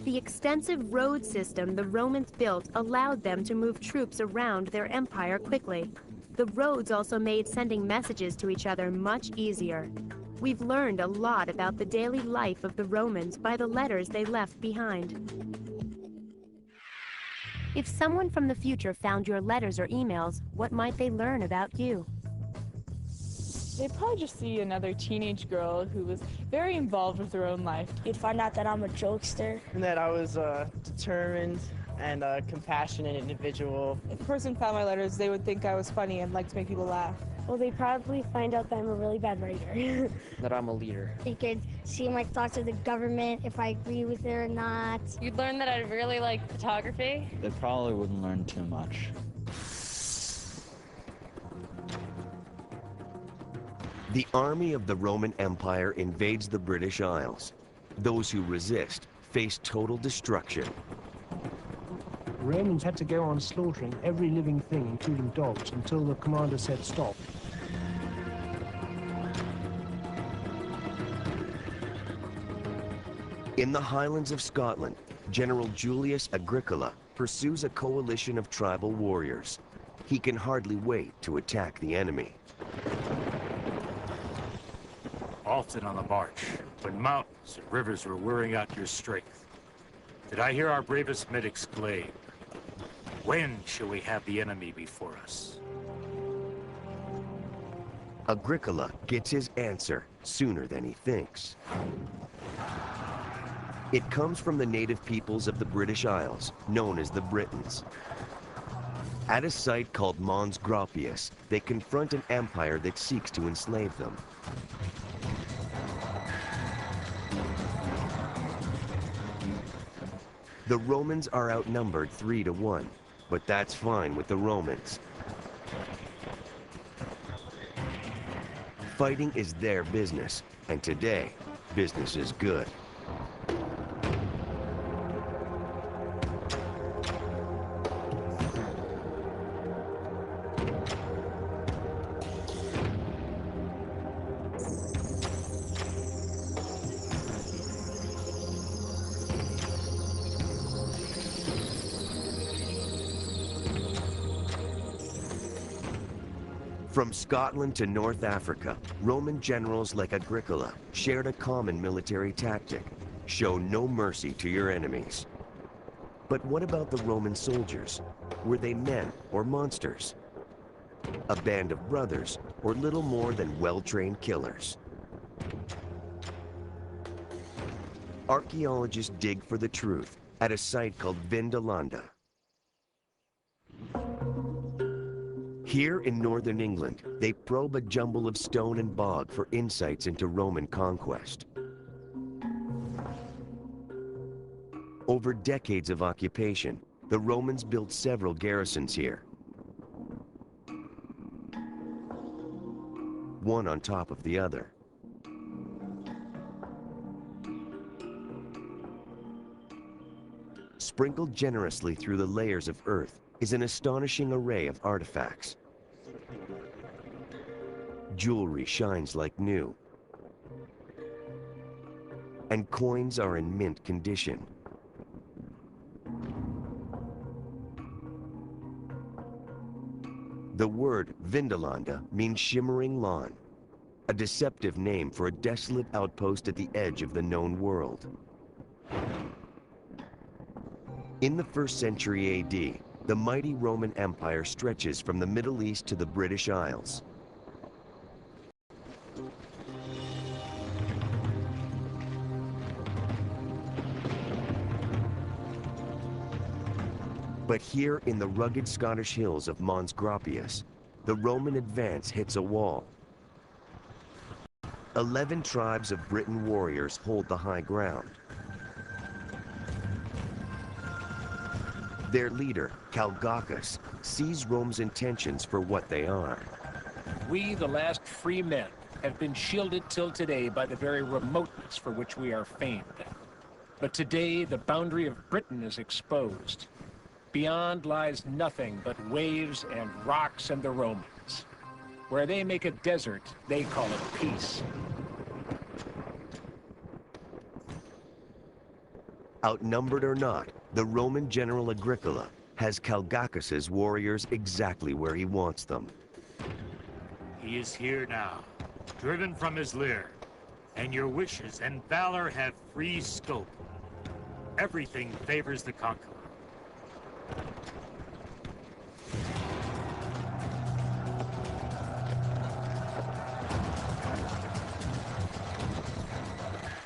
The extensive road system the Romans built allowed them to move troops around their empire quickly. The roads also made sending messages to each other much easier. We've learned a lot about the daily life of the Romans by the letters they left behind. If someone from the future found your letters or emails, what might they learn about you? They'd probably just see another teenage girl who was very involved with her own life. You'd find out that I'm a jokester. And that I was determined and a compassionate individual. If a person found my letters, they would think I was funny and like to make people laugh. Well, they'd probably find out that I'm a really bad writer. That I'm a leader. You could see my thoughts of the government, if I agree with it or not. You'd learn that I really like photography. They probably wouldn't learn too much. The army of the Roman Empire invades the British Isles. Those who resist face total destruction. The Romans had to go on slaughtering every living thing, including dogs, until the commander said stop. In the highlands of Scotland, General Julius Agricola pursues a coalition of tribal warriors. He can hardly wait to attack the enemy. Often on the march, when mountains and rivers were wearing out your strength, did I hear our bravest men exclaim, "When shall we have the enemy before us?" Agricola gets his answer sooner than he thinks. It comes from the native peoples of the British Isles, known as the Britons. At a site called Mons Graupius, they confront an empire that seeks to enslave them. The Romans are outnumbered 3 to 1, but that's fine with the Romans. Fighting is their business, and today, business is good. From Scotland to North Africa, Roman generals like Agricola shared a common military tactic: show no mercy to your enemies. But what about the Roman soldiers? Were they men or monsters? A band of brothers, or little more than well-trained killers? Archaeologists dig for the truth at a site called Vindolanda. Here in northern England, they probe a jumble of stone and bog for insights into Roman conquest. Over decades of occupation, the Romans built several garrisons here, one on top of the other. Sprinkled generously through the layers of earth is an astonishing array of artifacts. Jewelry shines like new, and coins are in mint condition. The word Vindolanda means shimmering lawn, a deceptive name for a desolate outpost at the edge of the known world. In the 1st century AD, the mighty Roman Empire stretches from the Middle East to the British Isles. But here in the rugged Scottish hills of Mons Graupius, the Roman advance hits a wall. 11 tribes of Briton warriors hold the high ground. Their leader, Calgacus, sees Rome's intentions for what they are. We, the last free men, have been shielded till today by the very remoteness for which we are famed. But today, the boundary of Britain is exposed. Beyond lies nothing but waves and rocks and the Romans. Where they make a desert, they call it peace. Outnumbered or not, the Roman general Agricola has Calgacus's warriors exactly where he wants them. He is here now, driven from his lair, and your wishes and valor have free scope. Everything favors the conqueror.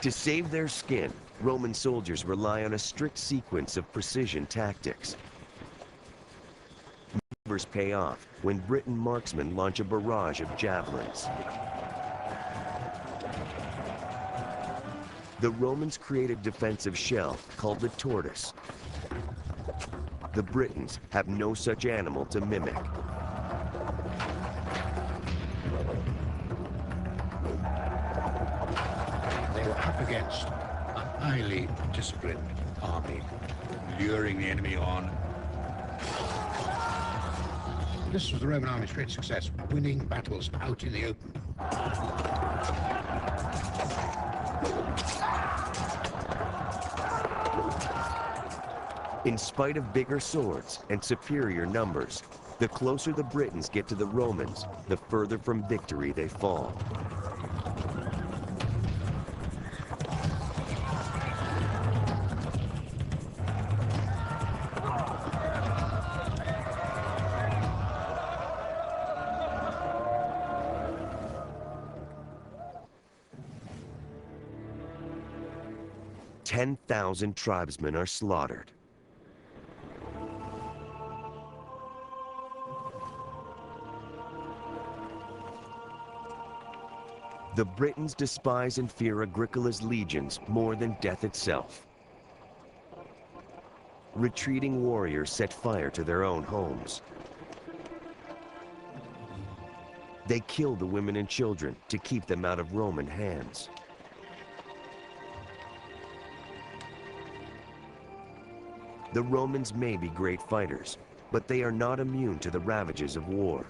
To save their skin, Roman soldiers rely on a strict sequence of precision tactics. Maneuvers pay off when Briton marksmen launch a barrage of javelins. The Romans create a defensive shell called the tortoise. The Britons have no such animal to mimic. They were up against a highly disciplined army, luring the enemy on. This was the Roman army's great success, winning battles out in the open. In spite of bigger swords and superior numbers, the closer the Britons get to the Romans, the further from victory they fall. "10,000 tribesmen are slaughtered. The Britons despise and fear Agricola's legions more than death itself. Retreating warriors set fire to their own homes. They kill the women and children to keep them out of Roman hands. The Romans may be great fighters, but they are not immune to the ravages of war.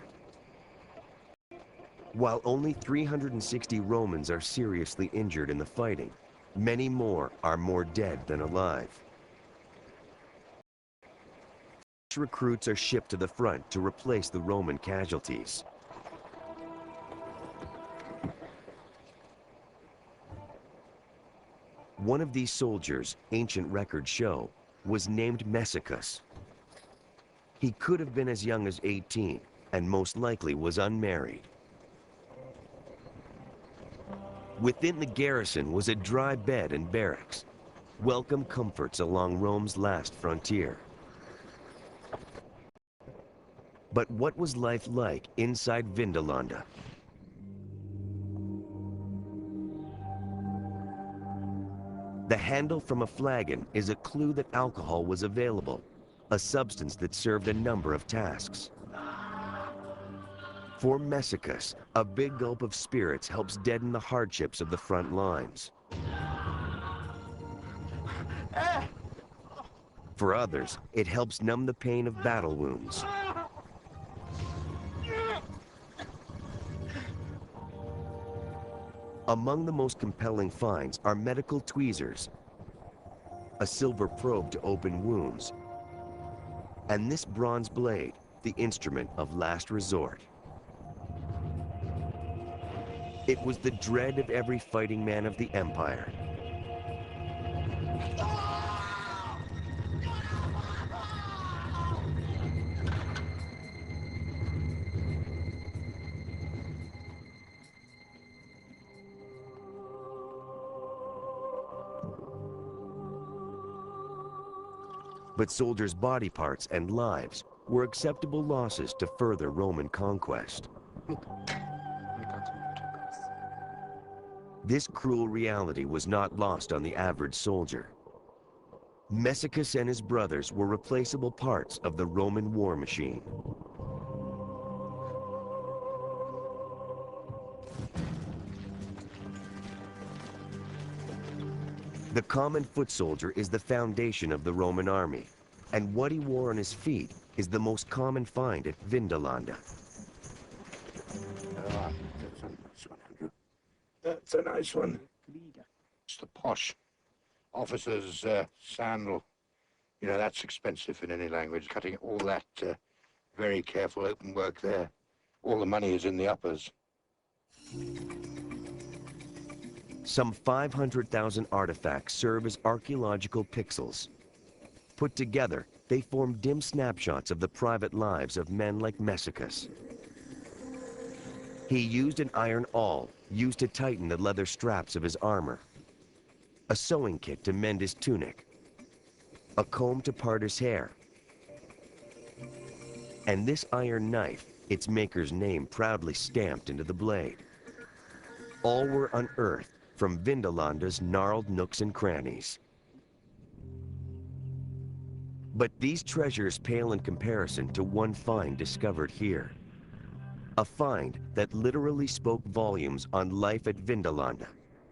While only 360 Romans are seriously injured in the fighting, many more are more dead than alive. Recruits are shipped to the front to replace the Roman casualties. One of these soldiers, ancient records show, was named Messicus. He could have been as young as 18, and most likely was unmarried. Within the garrison was a dry bed and barracks, welcome comforts along Rome's last frontier. But what was life like inside Vindolanda? The handle from a flagon is a clue that alcohol was available, a substance that served a number of tasks. For Messicus, a big gulp of spirits helps deaden the hardships of the front lines. For others, it helps numb the pain of battle wounds. Among the most compelling finds are medical tweezers, a silver probe to open wounds, and this bronze blade, the instrument of last resort. It was the dread of every fighting man of the Empire. But soldiers' body parts and lives were acceptable losses to further Roman conquest. This cruel reality was not lost on the average soldier. Messicus and his brothers were replaceable parts of the Roman war machine. The common foot soldier is the foundation of the Roman army, and what he wore on his feet is the most common find at Vindolanda. That's a nice one. It's the posh. Officer's sandal. You know, that's expensive in any language. Cutting all that very careful open work there. All the money is in the uppers. Some 500,000 artifacts serve as archaeological pixels. Put together, they form dim snapshots of the private lives of men like Messicus. He used an iron awl used to tighten the leather straps of his armor, a sewing kit to mend his tunic, a comb to part his hair, and this iron knife, its maker's name proudly stamped into the blade. All were unearthed from Vindalanda's gnarled nooks and crannies. But these treasures pale in comparison to one find discovered here. A find that literally spoke volumes on life at Vindalanda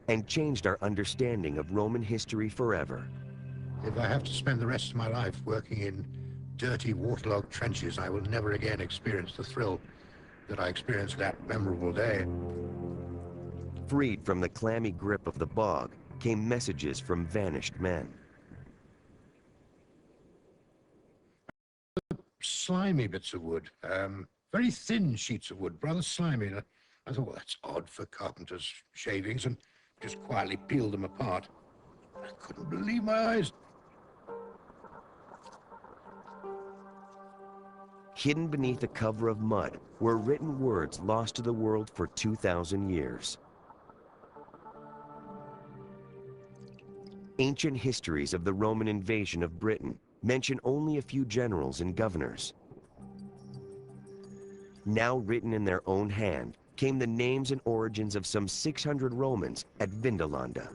and changed our understanding of Roman history forever. If I have to spend the rest of my life working in dirty, waterlogged trenches, I will never again experience the thrill that I experienced that memorable day. Freed from the clammy grip of the bog came messages from vanished men. Slimy bits of wood, very thin sheets of wood, rather slimy. I thought, well, that's odd for carpenters' shavings, and just quietly peeled them apart. I couldn't believe my eyes. Hidden beneath a cover of mud were written words lost to the world for 2,000 years. Ancient histories of the Roman invasion of Britain mention only a few generals and governors. Now written in their own hand came the names and origins of some 600 Romans at Vindalanda.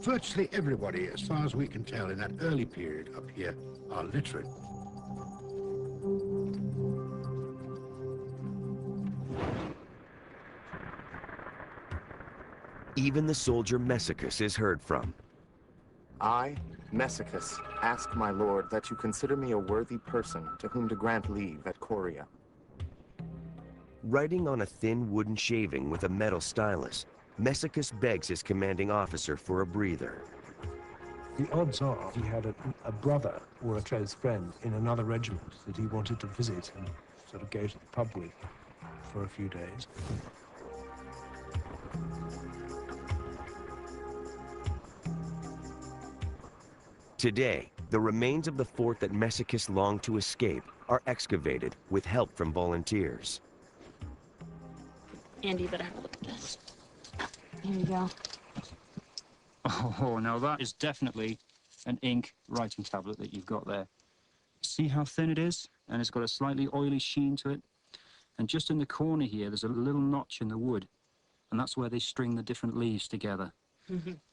Virtually everybody, as far as we can tell, in that early period up here are literate. Even the soldier Messicus is heard from. I, Messicus, ask my lord that you consider me a worthy person to whom to grant leave at Coria. Writing on a thin wooden shaving with a metal stylus, Messicus begs his commanding officer for a breather. The odds are he had a brother or a close friend in another regiment that he wanted to visit and sort of go to the pub with for a few days. Today, the remains of the fort that Messicus longed to escape are excavated with help from volunteers. Andy, you better have a look at this. Here you go. Oh, now that is definitely an ink writing tablet that you've got there. See how thin it is? And it's got a slightly oily sheen to it. And just in the corner here, there's a little notch in the wood. And that's where they string the different leaves together.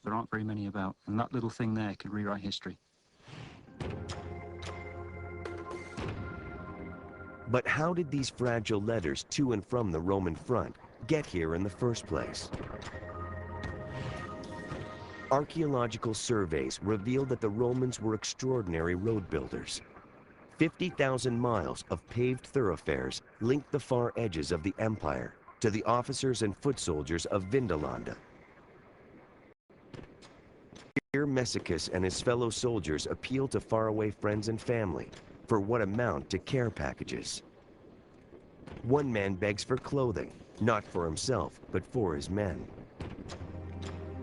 There aren't very many about. And that little thing there could rewrite history. But how did these fragile letters to and from the Roman front get here in the first place? Archaeological surveys reveal that the Romans were extraordinary road builders. 50,000 miles of paved thoroughfares linked the far edges of the empire to the officers and foot soldiers of Vindalanda. Here Messicus and his fellow soldiers appeal to faraway friends and family for what amount to care packages. One man begs for clothing, not for himself, but for his men.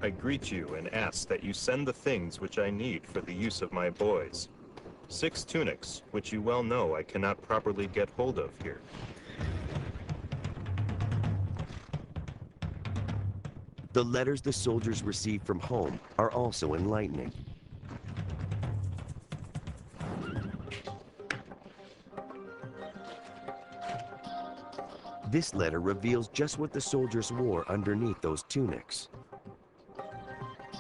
I greet you and ask that you send the things which I need for the use of my boys. 6 tunics, which you well know I cannot properly get hold of here. The letters the soldiers receive from home are also enlightening. This letter reveals just what the soldiers wore underneath those tunics.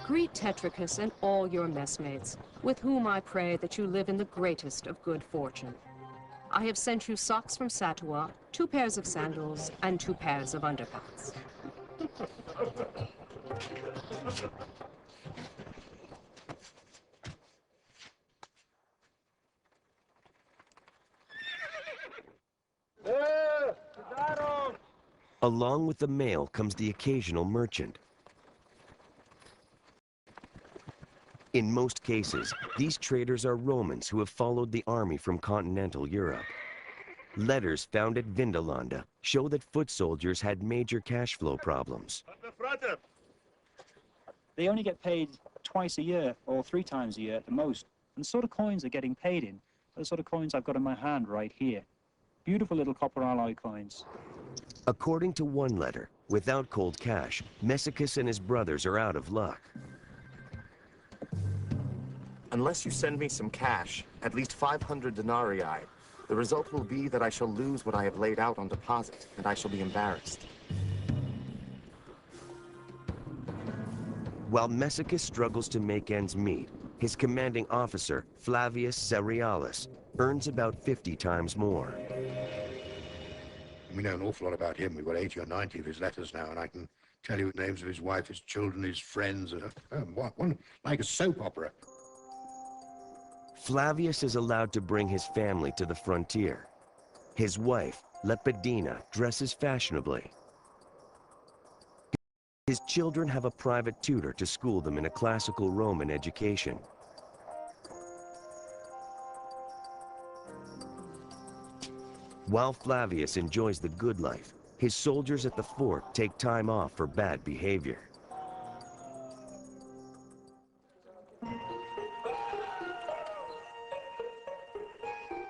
Greet Tetricus and all your messmates, with whom I pray that you live in the greatest of good fortune. I have sent you socks from Satua, 2 pairs of sandals, and 2 pairs of underpants. Along with the mail comes the occasional merchant. In most cases, these traders are Romans who have followed the army from continental Europe. Letters found at Vindolanda show that foot soldiers had major cash flow problems. They only get paid twice a year or 3 times a year at the most. And the sort of coins they're getting paid in are the sort of coins I've got in my hand right here. Beautiful little copper alloy coins. According to one letter, without cold cash, Messicus and his brothers are out of luck. Unless you send me some cash, at least 500 denarii, the result will be that I shall lose what I have laid out on deposit, and I shall be embarrassed. While Messicus struggles to make ends meet, his commanding officer, Flavius Cerealis, earns about 50 times more. We know an awful lot about him. We've got 80 or 90 of his letters now, and I can tell you the names of his wife, his children, his friends. One like a soap opera. Flavius is allowed to bring his family to the frontier. His wife, Lepidina, dresses fashionably. His children have a private tutor to school them in a classical Roman education. While Flavius enjoys the good life, his soldiers at the fort take time off for bad behavior.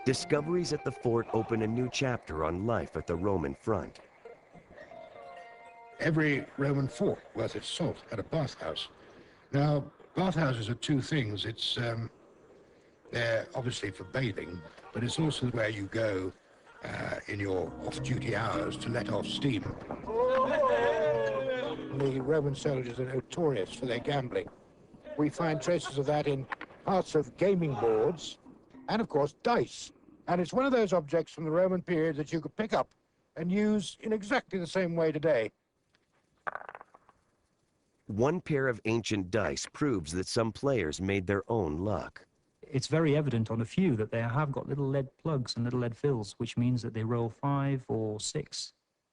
Discoveries at the fort open a new chapter on life at the Roman front. Every Roman fort worth its salt had a bathhouse. Now, bathhouses are 2 things. They're obviously for bathing, but it's also where you go in your off-duty hours to let off steam. The Roman soldiers are notorious for their gambling. We find traces of that in parts of gaming boards and, of course, dice. And it's one of those objects from the Roman period that you could pick up and use in exactly the same way today. One pair of ancient dice proves that some players made their own luck. It's very evident on a few that they have got little lead plugs and little lead fills, which means that they roll 5 or 6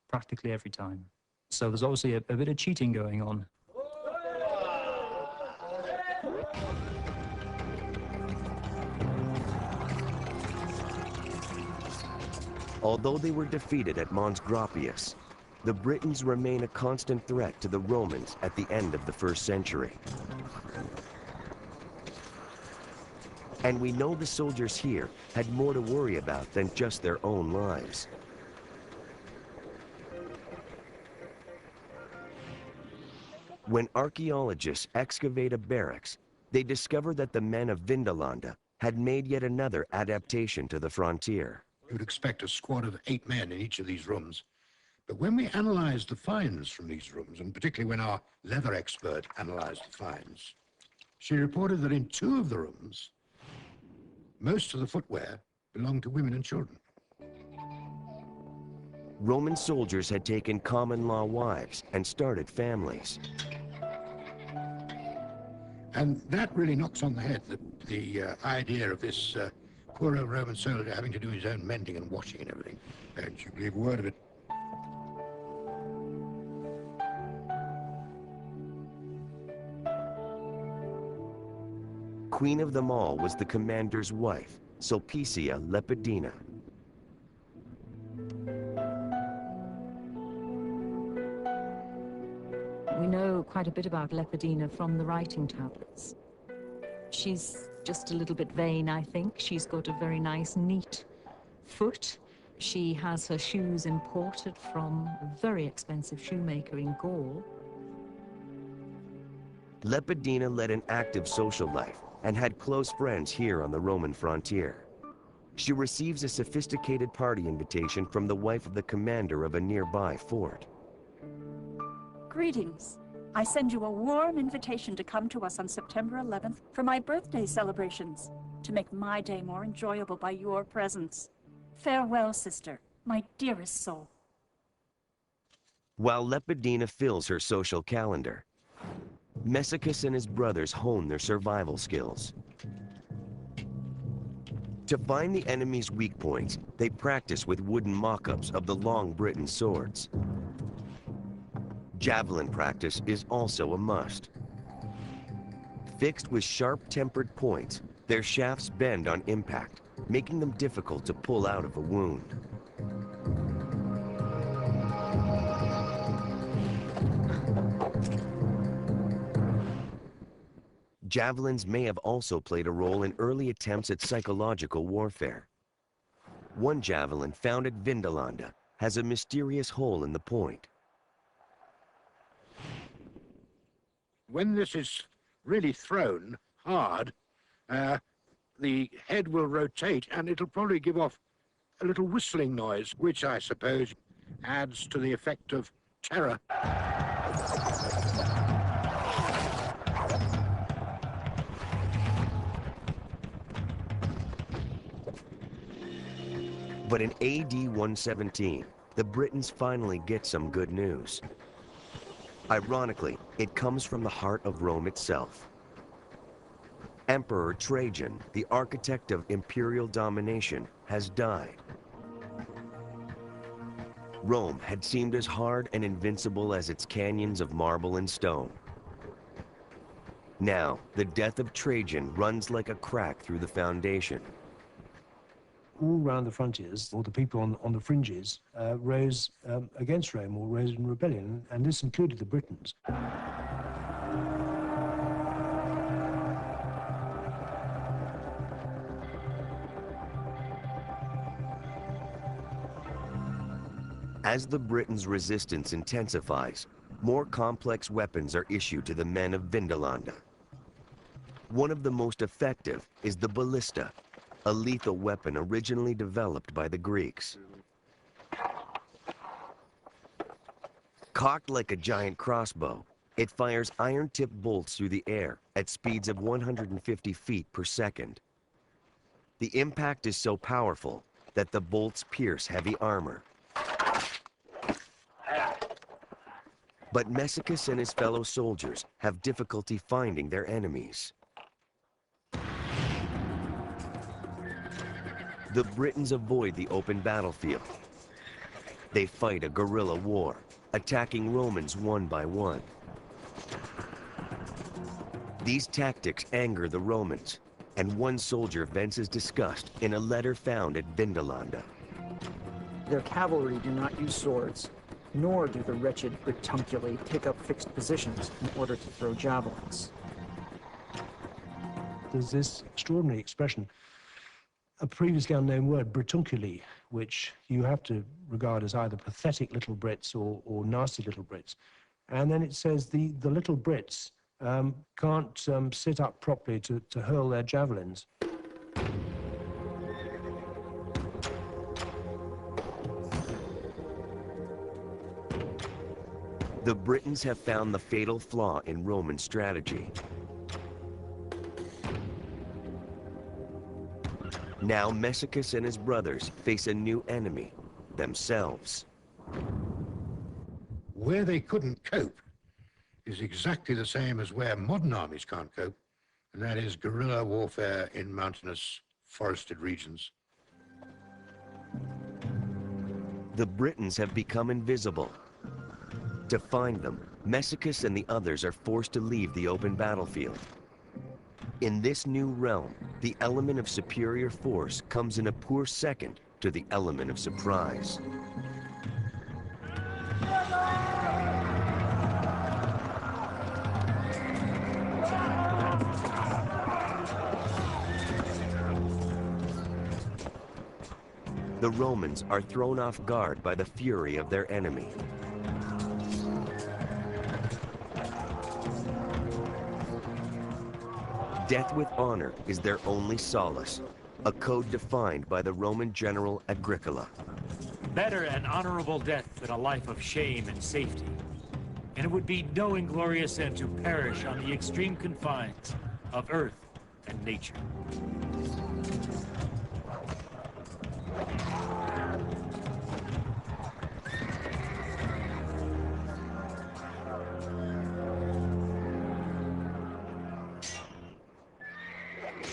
practically every time. So there's obviously a bit of cheating going on. Although they were defeated at Mons Graupius, the Britons remain a constant threat to the Romans at the end of the 1st century. And we know the soldiers here had more to worry about than just their own lives. When archaeologists excavate a barracks, they discover that the men of Vindolanda had made yet another adaptation to the frontier. You would expect a squad of 8 men in each of these rooms. But when we analyzed the finds from these rooms, and particularly when our leather expert analyzed the finds, she reported that in 2 of the rooms, most of the footwear belonged to women and children. Roman soldiers had taken common-law wives and started families. And that really knocks on the head the idea of this poor old Roman soldier having to do his own mending and washing and everything. Don't you believe a word of it. Queen of them all was the commander's wife, Sulpicia Lepidina. We know quite a bit about Lepidina from the writing tablets. She's just a little bit vain, I think. She's got a very nice, neat foot. She has her shoes imported from a very expensive shoemaker in Gaul. Lepidina led an active social life and had close friends here on the Roman frontier. She receives a sophisticated party invitation from the wife of the commander of a nearby fort. Greetings. I send you a warm invitation to come to us on September 11th for my birthday celebrations, to make my day more enjoyable by your presence. Farewell, sister, my dearest soul. While Lepidina fills her social calendar, Messicus and his brothers hone their survival skills. To find the enemy's weak points, they practice with wooden mock-ups of the long Briton swords. Javelin practice is also a must. Fixed with sharp-tempered points, their shafts bend on impact, making them difficult to pull out of a wound. Javelins may have also played a role in early attempts at psychological warfare. One javelin found at Vindolanda has a mysterious hole in the point. When this is really thrown hard, the head will rotate and it'll probably give off a little whistling noise, which I suppose adds to the effect of terror. But in AD 117, the Britons finally get some good news. Ironically, it comes from the heart of Rome itself. Emperor Trajan, the architect of imperial domination, has died. Rome had seemed as hard and invincible as its canyons of marble and stone. Now, the death of Trajan runs like a crack through the foundation. All around the frontiers, or the people on the fringes, rose against Rome or rose in rebellion, and this included the Britons. As the Britons' resistance intensifies, more complex weapons are issued to the men of Vindolanda. One of the most effective is the Ballista, a lethal weapon originally developed by the Greeks. Cocked like a giant crossbow, it fires iron-tipped bolts through the air at speeds of 150 feet per second. The impact is so powerful that the bolts pierce heavy armor. But Messicus and his fellow soldiers have difficulty finding their enemies. The Britons avoid the open battlefield. They fight a guerrilla war, attacking Romans one by one. These tactics anger the Romans, and one soldier vents his disgust in a letter found at Vindolanda. Their cavalry do not use swords, nor do the wretched Britunculi take up fixed positions in order to throw javelins. There's this extraordinary expression, a previously unknown word, Britunculi, which you have to regard as either pathetic little Brits or nasty little Brits. And then it says the little Brits can't sit up properly to hurl their javelins. The Britons have found the fatal flaw in Roman strategy. Now Messicus and his brothers face a new enemy, themselves. Where they couldn't cope is exactly the same as where modern armies can't cope, and that is guerrilla warfare in mountainous, forested regions. The Britons have become invisible. To find them, Messicus and the others are forced to leave the open battlefield. In this new realm, the element of superior force comes in a poor second to the element of surprise. The Romans are thrown off guard by the fury of their enemy. Death with honor is their only solace, a code defined by the Roman general Agricola. Better an honorable death than a life of shame and safety. And it would be no inglorious end to perish on the extreme confines of earth and nature.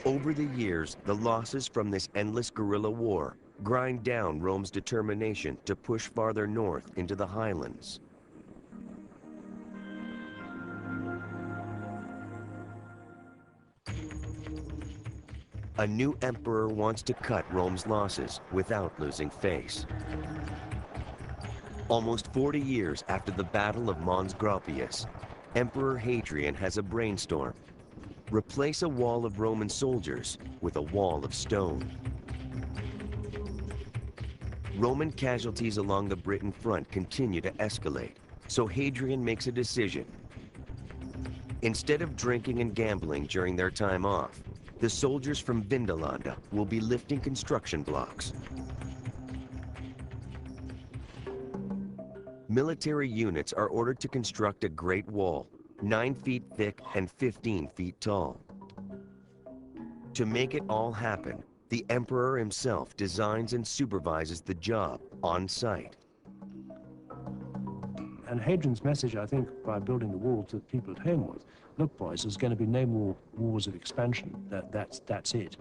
Over the years, the losses from this endless guerrilla war grind down Rome's determination to push farther north into the highlands. a new emperor wants to cut Rome's losses without losing face. Almost 40 years after the Battle of Mons Graupius, Emperor Hadrian has a brainstorm. Replace a wall of Roman soldiers with a wall of stone. Roman casualties along the Britain front continue to escalate, so Hadrian makes a decision. Instead of drinking and gambling during their time off, the soldiers from Vindolanda will be lifting construction blocks. Military units are ordered to construct a great wall, 9 feet thick and 15 feet tall. To make it all happen, the emperor himself designs and supervises the job on site. And Hadrian's message, I think, by building the wall to the people at home was, look, boys, there's going to be no more wars of expansion. That's it.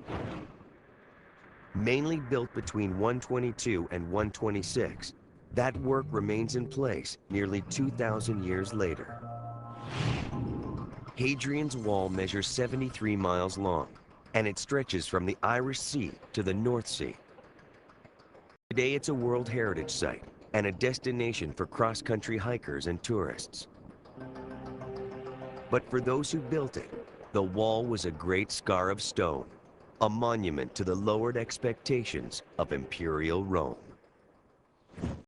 Mainly built between 122 and 126, that work remains in place nearly 2,000 years later. Hadrian's Wall measures 73 miles long, and it stretches from the Irish Sea to the North Sea. Today it's a World Heritage Site and a destination for cross-country hikers and tourists. But for those who built it, the wall was a great scar of stone, a monument to the lowered expectations of Imperial Rome.